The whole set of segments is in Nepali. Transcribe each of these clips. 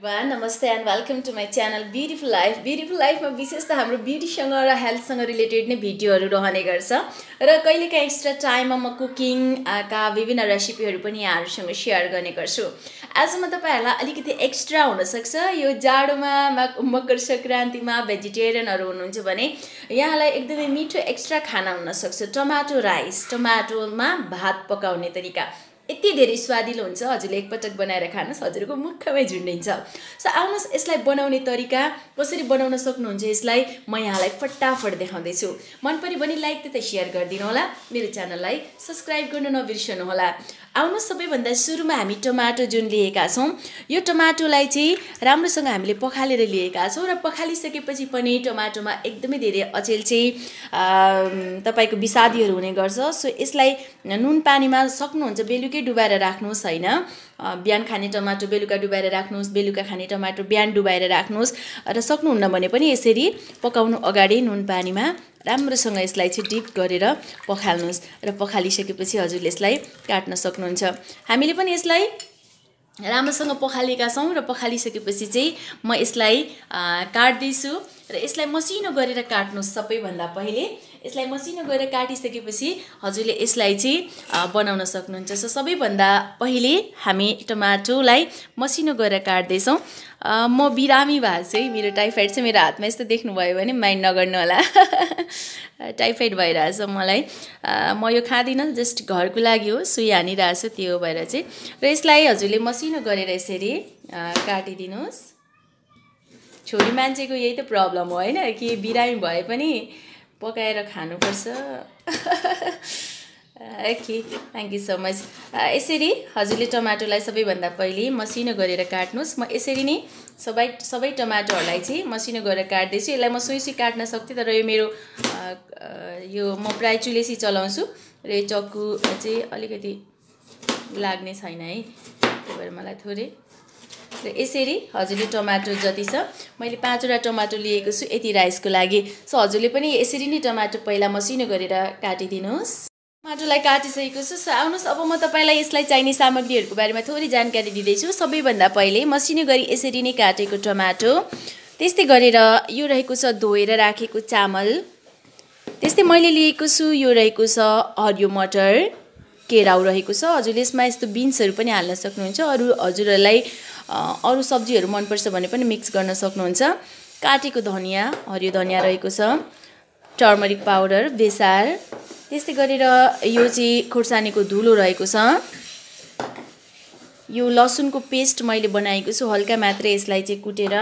everyone, namaste and welcome to my channel Beautiful Life. Beautiful Life मा विशेष त हाम्रो ब्युटीसँग र हेल्थसँग रिलेटेड नै भिडियोहरू रहने गर्छ र कहिलेकाहीँ एक्स्ट्रा टाइममा म कुकिङ का विभिन्न रेसिपीहरू पनि यहाँहरुसँग शेयर गर्ने गर्छु। आज म तपाईहरुलाई अलिकति एक्स्ट्रा हुन सक्छ यो जाडोमा मकर संक्रान्तिमा भेजिटेरियनहरु हुनुहुन्छ भने यहाँलाई एकदमै मिठो एक्स्ट्रा खाना हुन सक्छ। टमाटो राइस, टमाटोमा भात पकाउने तरिका यति धेरै स्वादिलो हुन्छ। हजुरले एकपटक बनाएर खानुस्, हजुरको मुखमै झुन्डिन्छ। सो आउनुस् यसलाई बनाउने तरिका कसरी बनाउन सक्नुहुन्छ यसलाई म यहाँलाई फटाफट देखाउँदै छु। मन परे भने लाइक तथा शेयर गरिदिनु होला, मेरो च्यानललाई सब्स्क्राइब गर्न नबिर्सनु होला। आउनुस् सबैभन्दा सुरुमा हामी टमाटो जुन लिएका छौं यो टमाटोलाई चाहिँ राम्रोसँग हामीले पखालेर लिएका छौं र पखालिसकेपछि पनि टमाटोमा एकदमै धेरै अचेल चाहिँ तपाईको विषादीहरू हुने गर्छ। सो यसलाई नुन पानीमा सक्नुहुन्छ बेलुकै डुबाएर राख्नुस् हैन। बिहान खाने टमाटो बेलुका डुबाएर राख्नुस्, बेलुका खाने टमाटो बिहान डुबाएर राख्नुस् र सक्नुहुन्न भने पनि यसरी पकाउनु अगाडि नुन पानीमा राम्रोसँग यसलाई चाहिँ डिप गरेर पखाल्नुस् र पखालिसकेपछि हजुरले यसलाई काट्न सक्नुहुन्छ। हामीले पनि यसलाई राम्रोसँग पखालेका छौं र पखालिसकेपछि चाहिँ म यसलाई काट्दै छु र यसलाई मसिनो गरेर काट्नुस्। सबैभन्दा पहिले यसलाई मसिनो गरेर काटिसकेपछि हजुरले यसलाई चाहिँ बनाउन सक्नुहुन्छ। सो सबैभन्दा पहिले हामी टमाटोलाई मसिनो गरेर काट्दै छौं। म बिरामी भएको चाहिँ मेरो टाइफाइड चाहिँ मेरो हातमा यस्तो देख्नुभयो भने माइन्ड नगर्नु होला। टाइफाइड भइरहेछ मलाई। म यो खादिन, जस्ट घरको लागि हो, सुई हानिरहेछ त्यो भएर चाहिँ। र यसलाई हजुरले मसिनो गरेर यसरी काटिदिनुस्। छोरी मान्छेको यही त प्रब्लम हो हैन, कि बिरामी भए पनि पकाएर खानुपर्छ। Okay, thank you so much. यसरी हजुरले टमाटोलाई सबैभन्दा पहिले मसिनो गरेर काट्नुस्। म यसरी नै सबै टमाटोहरुलाई चाहिँ मसिनो गरेर काट्दै छु। यसलाई म सुई काट्न सक्थे तर यो मेरो यो म प्राय चुलेसी चलाउँछु र यो चक्कु चाहिँ अलिकति लाग्ने छैन है, त्यही भएर मलाई थोरै र यसरी हजुरले टमाटो जति छ मैले 5 वटा टमाटो लिएको छु यति राइसको लागि। सो हजुरले पनि यसरी नै टमाटो पहिला मसिनो गरेर काटिदिनुस्। टमाटोलाई काटिसकेको छु। सो आउनुस् अब म तपाईलाई यसलाई चाहिने सामग्रीहरुको बारेमा थोरै जानकारी दिँदै छु। सबैभन्दा पहिले मसिनो गरी यसरी नै काटेको टमाटो, त्यस्तै गरेर यो रहेको छ धोएर राखेको चामल, त्यस्तै मैले लिएको छु यो रहेको छ हरियो मटर, केराउ रहेको छ। हजुरले यसमा यस्तो बिन्सहरु पनि हाल्न सक्नुहुन्छ। हजुरहरुलाई अरु सब्जीहरु मन पर्छ भने पनि मिक्स गर्न सक्नुहुन्छ। काटेको धनिया, हरियो धनिया रहेको छ, टर्मरिक पाउडर, बेसार, त्यस्तै गरेर यो चाहिँ खुर्सानीको धुलो रहेको छ। यो लसुनको पेस्ट मैले बनाएको छु हल्का मात्रै यसलाई चाहिँ कुटेर,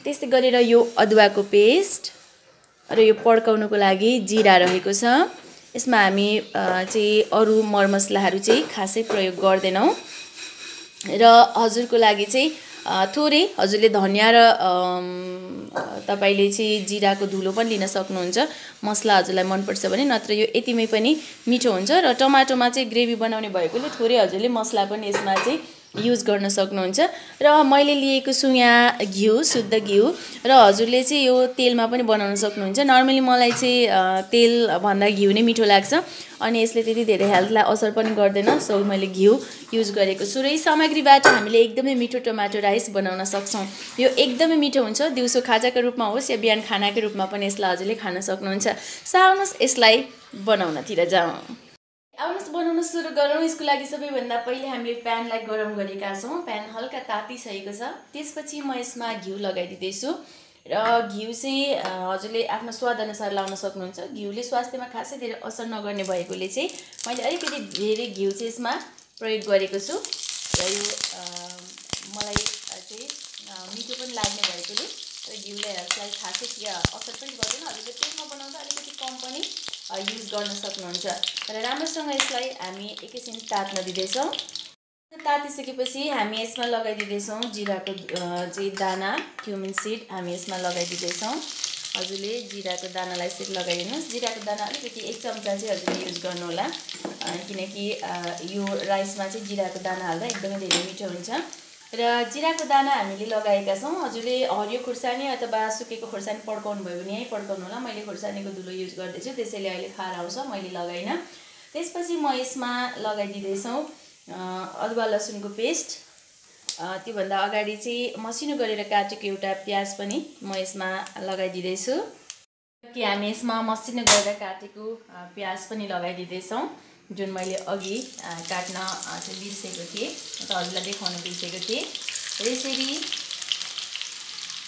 त्यस्तै गरेर यो अदुवाको पेस्ट र यो पड्काउनको लागि जिरा रहेको छ। यसमा हामी चाहिँ अरु मरमसलाहरु चाहिँ खासै प्रयोग गर्दैनौं र हजुरको लागि चाहिँ थोरै हजुरले धनिया र तपाईले चाहिँ जिराको धुलो पनि लिन सक्नुहुन्छ। मसला हजुरलाई मन पर्छ भने, नत्र यो यतिमै पनि मिठो हुन्छ र टमाटोमा चाहिँ ग्रेभी बनाउने भएकोले थोरै हजुरले मसला पनि यसमा चाहिँ युज गर्न सक्नुहुन्छ। र मैले लिएको छु यहाँ घिउ, शुद्ध घिउ, र हजुरले चाहिँ यो तेलमा पनि बनाउन सक्नुहुन्छ। नर्मली मलाई चाहिँ तेल भन्दा घिउ नै मिठो लाग्छ अनि यसले त्यति धेरै हेल्थलाई असर पनि गर्दैन। सो मैले घिउ युज गरेको छु र यी सामग्रीबाट हामीले एकदमै मिठो टमाटो राइस बनाउन सक्छौं। यो एकदमै मिठो हुन्छ। दिउँसो खाजाको रूपमा होस् या बिहान खानाको रूपमा पनि यसलाई हजुरले खान सक्नुहुन्छ। सो आउनुस् यसलाई बनाउनतिर जाउँ। आउनुस् बनाउन सुरु गरौँ। यसको लागि सबैभन्दा पहिले हामीले प्यानलाई गरम गरेका छौं। प्यान हल्का तातिसकेको छ। त्यसपछि म यसमा घिउ लगाइदिँदै छु र घिउ चाहिँ हजुरले आफ्नो स्वाद अनुसार लाउन सक्नुहुन्छ। घिउले स्वास्थ्यमा खासै धेरै असर नगर्ने भएकोले चाहिँ मैले अलिकति धेरै घिउ चाहिँ यसमा प्रयोग गरेको छु र यो मलाई चाहिँ मिठो पनि लाग्ने भएकोले र घिउले हेल्थलाई खासै असर पनि गर्दैन। हजुरले तेलमा बनाउँदा अलिकति कम पनि युज गर्न सक्नुहुन्छ र राम्रोसँग यसलाई हामी एकैछिन तात्न दिँदैछौँ। तातिसकेपछि हामी यसमा लगाइदिँदैछौँ जिराको चाहिँ दाना, क्युमिन सीड हामी यसमा लगाइदिँदैछौँ। हजुरले जिराको दानालाई यसरी लगाइदिनुस्। जिराको दाना अलिकति 1 चम्चा चाहिँ हजुरले युज गर्नु होला किनकि यो राइसमा चाहिँ जिराको दाना हाल्दा एकदमै धेरै मिठो हुन्छ। र जिराको दाना हामीले लगाएका छौं। हजुरले हरियो खुर्सानी अथवा सुकेको खुर्सानी पड्काउनु भयो भने यही पड्काउनु होला। मैले खुर्सानीको धुलो युज गर्दै छु, त्यसैले अहिले खार आउँछ, मैले लगाइन। त्यसपछि म यसमा लगाइदिँदै छौं अदुवा लसुनको पेस्ट, त्योभन्दा अगाडि चाहिँ मसिनो गरेर काटेको एउटा प्याज पनि म यसमा लगाइदिँदैछु। कि हामी यसमा मसिनो गरेर काटेको प्याज पनि लगाइदिँदैछौँ, जुन मैले अघि काट्न चाहिँ बिर्सेको थिएँ, हजुरलाई देखाउन बिर्सेको थिएँ। र यसरी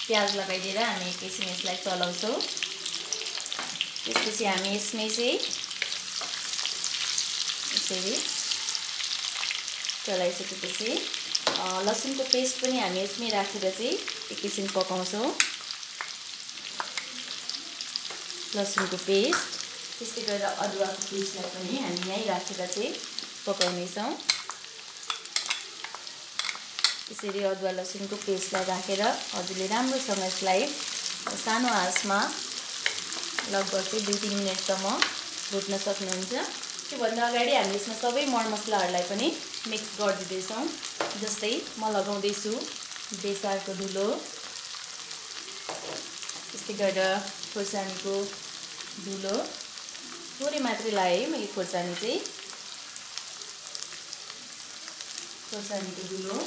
प्याज लगाइदिएर हामी एकैछिन यसलाई चलाउँछौँ। त्यसपछि हामी यसमै चाहिँ यसरी चलाइसकेपछि लसुनको पेस्ट पनि हामी यसमै राखेर चाहिँ एकैछिन पकाउँछौँ। लसुनको पेस्ट, त्यस्तै गरेर अदुवाको पेस्टलाई पनि हामी यहीँ राखेर चाहिँ पकाउनेछौँ। त्यसरी अदुवा लसुनको पेस्टलाई राखेर हजुरले राम्रोसँग यसलाई सानो आँचमा लगभग चाहिँ 2-3 मिनटसम्म भुट्न सक्नुहुन्छ। त्योभन्दा अगाडि हामी यसमा सबै मरमसलाहरूलाई पनि मिक्स गरिदिँदैछौँ। जस्तै म लगाउँदैछु बेसारको धुलो, त्यस्तै गरेर खोर्सानीको धुलो, थोरै मात्रै लगाएँ मैले खोर्सानी चाहिँ, खोर्सानीको धुलो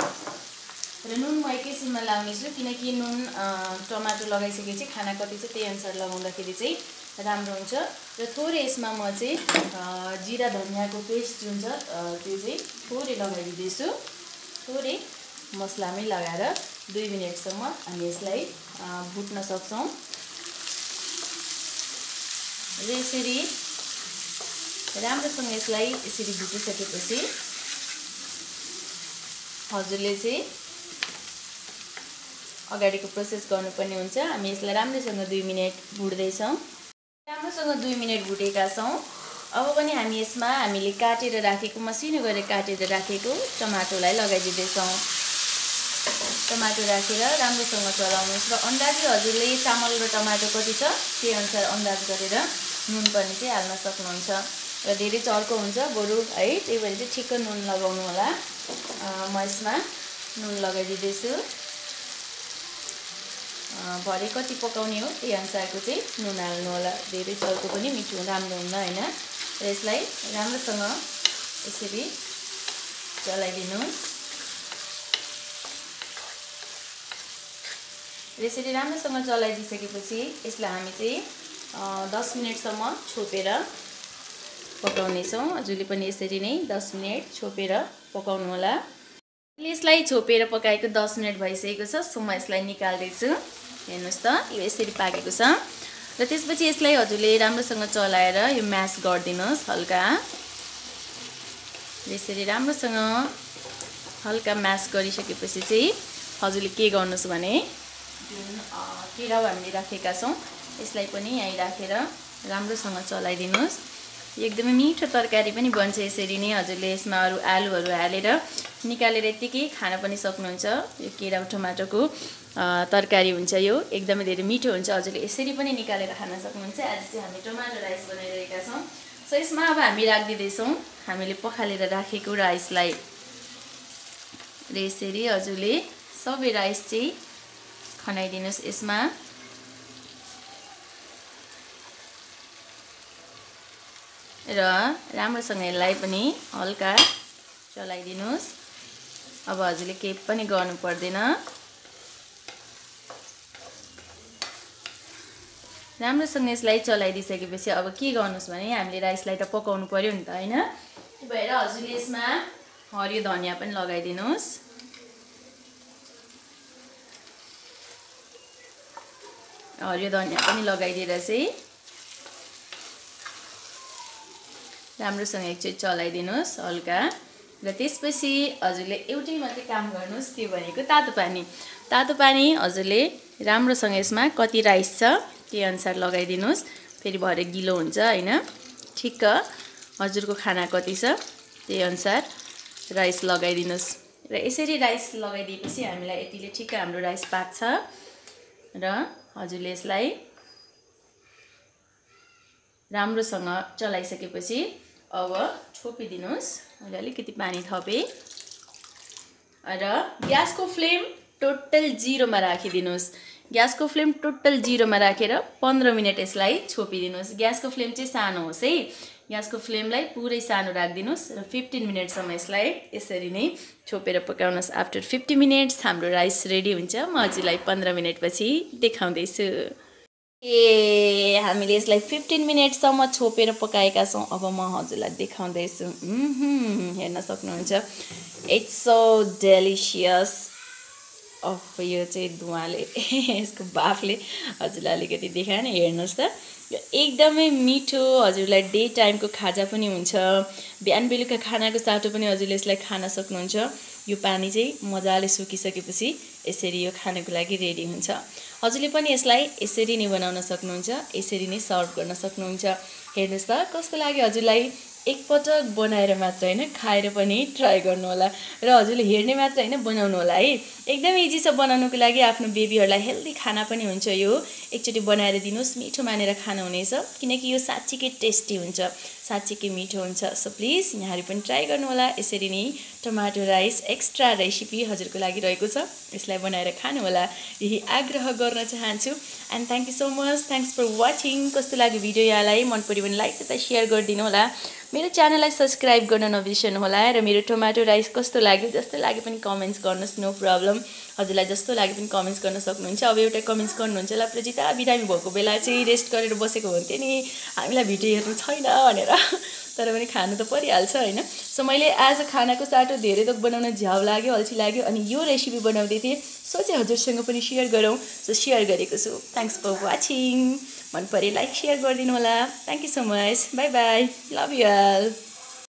र नुन म एकैछिनमा लगाउनेछु, किनकि नुन टमाटो लगाइसकेपछि खाना कति छ त्यही अनुसार लगाउँदाखेरि चाहिँ राम्रो हुन्छ। र थोरै यसमा म चाहिँ जिरा धनियाँको पेस्ट जुन छ त्यो चाहिँ थोरै लगाइदिँदैछु। थोरै मसलामै लगाएर 2 मिनटसम्म हामी यसलाई भुट्न सक्छौँ। र यसरी राम्रोसँग यसलाई यसरी भुटिसकेपछि हजुरले चाहिँ अगाडिको प्रोसेस गर्नुपर्ने हुन्छ। हामी यसलाई राम्रोसँग 2 मिनट भुट्दैछौँ। राम्रोसँग 2 मिनट भुटेका छौँ। अब पनि हामी यसमा हामीले काटेर राखेको, मसिनो गरेर काटेर राखेको टमाटोलाई लगाइदिँदैछौँ। टमाटो राखेर राम्रोसँग चलाउनुहोस् र अन्दाजी हजुरले चामल र टमाटो कति छ त्यही अनुसार अन्दाज गरेर नुन पनि चाहिँ हाल्न सक्नुहुन्छ। र धेरै चर्को हुन्छ बरु है, त्यही भएर चाहिँ ठिक्क नुन लगाउनु होला। म यसमा नुन लगाइदिँदैछु। भरे कति पकाउने हो त्यही अनुसारको चाहिँ नुन हाल्नु होला। धेरै चर्को पनि मिठो राम्रो हुन्न हैन। र यसलाई राम्रोसँग यसरी चलाइदिनुहोस्। र यसरी राम्रोसँग चलाइदिसकेपछि यसलाई हामी चाहिँ 10 मिनटसम्म छोपेर पकाउनेछौँ। हजुरले पनि यसरी नै 10 मिनट छोपेर पकाउनु होला। यसलाई छोपेर पकाएको 10 मिनट भइसकेको छ, सो म यसलाई निकाल्दैछु। हेर्नुहोस् त, यो यसरी पाकेको छ। र त्यसपछि यसलाई हजुरले राम्रोसँग चलाएर यो म्यास गरिदिनुहोस् हल्का। यसरी राम्रोसँग हल्का म्यास गरिसकेपछि चाहिँ हजुरले के गर्नुहोस् भने जुन केराउ हामीले राखेका छौँ यसलाई पनि यहीँ राखेर राम्रोसँग चलाइदिनुहोस्। एकदमै मिठो तरकारी पनि बन्छ यसरी नै। हजुरले यसमा अरू आलुहरू हालेर निकालेर यतिकै खान पनि सक्नुहुन्छ। यो केराउ टमाटोको तरकारी हुन्छ, यो एकदमै धेरै मिठो हुन्छ। हजुरले यसरी पनि निकालेर खान सक्नुहुन्छ। आज चाहिँ हामी टमाटो राइस बनाइरहेका छौँ। सो यसमा अब हामी राखिदिँदैछौँ हामीले पखालेर राखेको राइसलाई। र यसरी हजुरले सबै राइस चाहिँ खनाइदिनुहोस् यसमा। र राम्रोसँग यसलाई पनि हल्का चलाइदिनुहोस्। अब हजुरले केही पनि गर्नु पर्दैन। राम्रोसँग यसलाई चलाइदिसकेपछि अब के गर्नुहोस् भने हामीले राइसलाई त पकाउनु पर्यो नि त हैन। त्यही भएर हजुरले यसमा हरियो धनिया पनि लगाइदिनुहोस्। हरियो धनिया पनि लगाइदिएर चाहिँ राम्रोसँग एकचोटि चलाइदिनुहोस् हल्का। र त्यसपछि हजुरले एउटै मात्रै काम गर्नुहोस्, त्यो भनेको तातो पानी। तातो पानी हजुरले राम्रोसँग यसमा कति राइस छ त्यही अनुसार लगाइदिनुहोस्। फेरि भरे गिलो हुन्छ हैन। ठिक्क हजुरको खाना कति छ त्यही अनुसार राइस लगाइदिनुहोस्। र यसरी राइस लगाइदिएपछि हामीलाई यतिले ठिक्क हाम्रो राइस पाक्छ। र हजुरले यसलाई राम्रोसँग चलाइसकेपछि अब छोपिदिनुहोस्। मैले अलिकति पानी थपेँ र ग्यासको फ्लेम टोटल 0 मा राखिदिनुहोस्। ग्यासको फ्लेम टोटल 0 मा राखेर 15 मिनट यसलाई छोपिदिनुहोस्। ग्यासको फ्लेम चाहिँ सानो होस् है, ग्यासको फ्लेमलाई पुरै सानो राखिदिनुस् र 15 मिनेटसम्म यसलाई यसरी नै छोपेर पकाउनुहोस्। आफ्टर 50 मिनेट्स हाम्रो राइस रेडी हुन्छ। म हजुरलाई 15 मिनेटपछि देखाउँदैछु। हामीले यसलाई 15 मिनेटसम्म छोपेर पकाएका छौँ। अब म हजुरलाई देखाउँदैछु। हेर्न सक्नुहुन्छ, इट्स सो डेलिसियस। यो चाहिँ धुवाले यसको भाफले हजुरलाई अलिकति देखाएन, हेर्नुहोस् त। एकदमै मिठो, हजुरलाई डे टाइमको खाजा पनि हुन्छ, बिहान बेलुका खानाको साटो पनि हजुरले यसलाई खान सक्नुहुन्छ। यो पानी चाहिँ मजाले सुकिसकेपछि यसरी यो खानको लागि रेडी हुन्छ। हजुरले पनि यसलाई यसरी नै बनाउन सक्नुहुन्छ, यसरी नै सर्भ गर्न सक्नुहुन्छ। हेर्नुहोस् त कस्तो लाग्यो हजुरलाई। एकपटक बनाएर मात्र होइन, खाएर पनि ट्राई गर्नु होला र हजुरले हेर्ने मात्र होइन, बनाउनु होला है। एकदम इजी छ बनाउनुको लागि। आफ्नो बेबीहरूलाई हेल्दी खाना पनि हुन्छ यो। एकचोटि बनाएर दिनुहोस्, मिठो मानेर खानुहुनेछ, किनकि यो साँच्चीकै टेस्टी हुन्छ, साँच्चीकै मिठो हुन्छ। सो प्लिज यहाँहरू पनि ट्राई गर्नु होला। यसरी नै टमाटो राइस एक्स्ट्रा रेसिपी हजुरको लागि रहेको छ, यसलाई बनाएर खानु होला, यही आग्रह गर्न चाहन्छु। And thank you so much, thanks for watching. कस्तो लाग्यो भिडियो यहाँलाई? मन पऱ्यो भने लाइक तथा सेयर गरिदिनु होला। मेरो च्यानललाई सब्सक्राइब गर्न नबिर्सनु होला र मेरो टमाटो राइस कस्तो लाग्यो, जस्तो लाग्यो पनि कमेन्ट्स गर्नुहोस्, नो प्रब्लम। हजुरलाई जस्तो लाग्यो पनि कमेन्ट्स गर्न सक्नुहुन्छ। अब एउटा कमेन्ट्स गर्नुहुन्छ होला, प्रजिता बिरामी भएको बेला चाहिँ रेस्ट गरेर बसेको हुन्थ्यो नि, हामीलाई भिडियो हेर्नु छैन भनेर। तर पनि खानु त परिहाल्छ होइन। सो मैले आज खानाको साटो धेरै त बनाउन झ्याउ लाग्यो, अल्छी लाग्यो, अनि यो रेसिपी बनाउँदै थिएँ, सोचे हजुरसँग पनि सेयर गरौँ। सो सेयर गरेको छु। Thanks for watching. मन परे लाइक सेयर गरिदिनु होला। Thank you so much. Bye bye, love you all.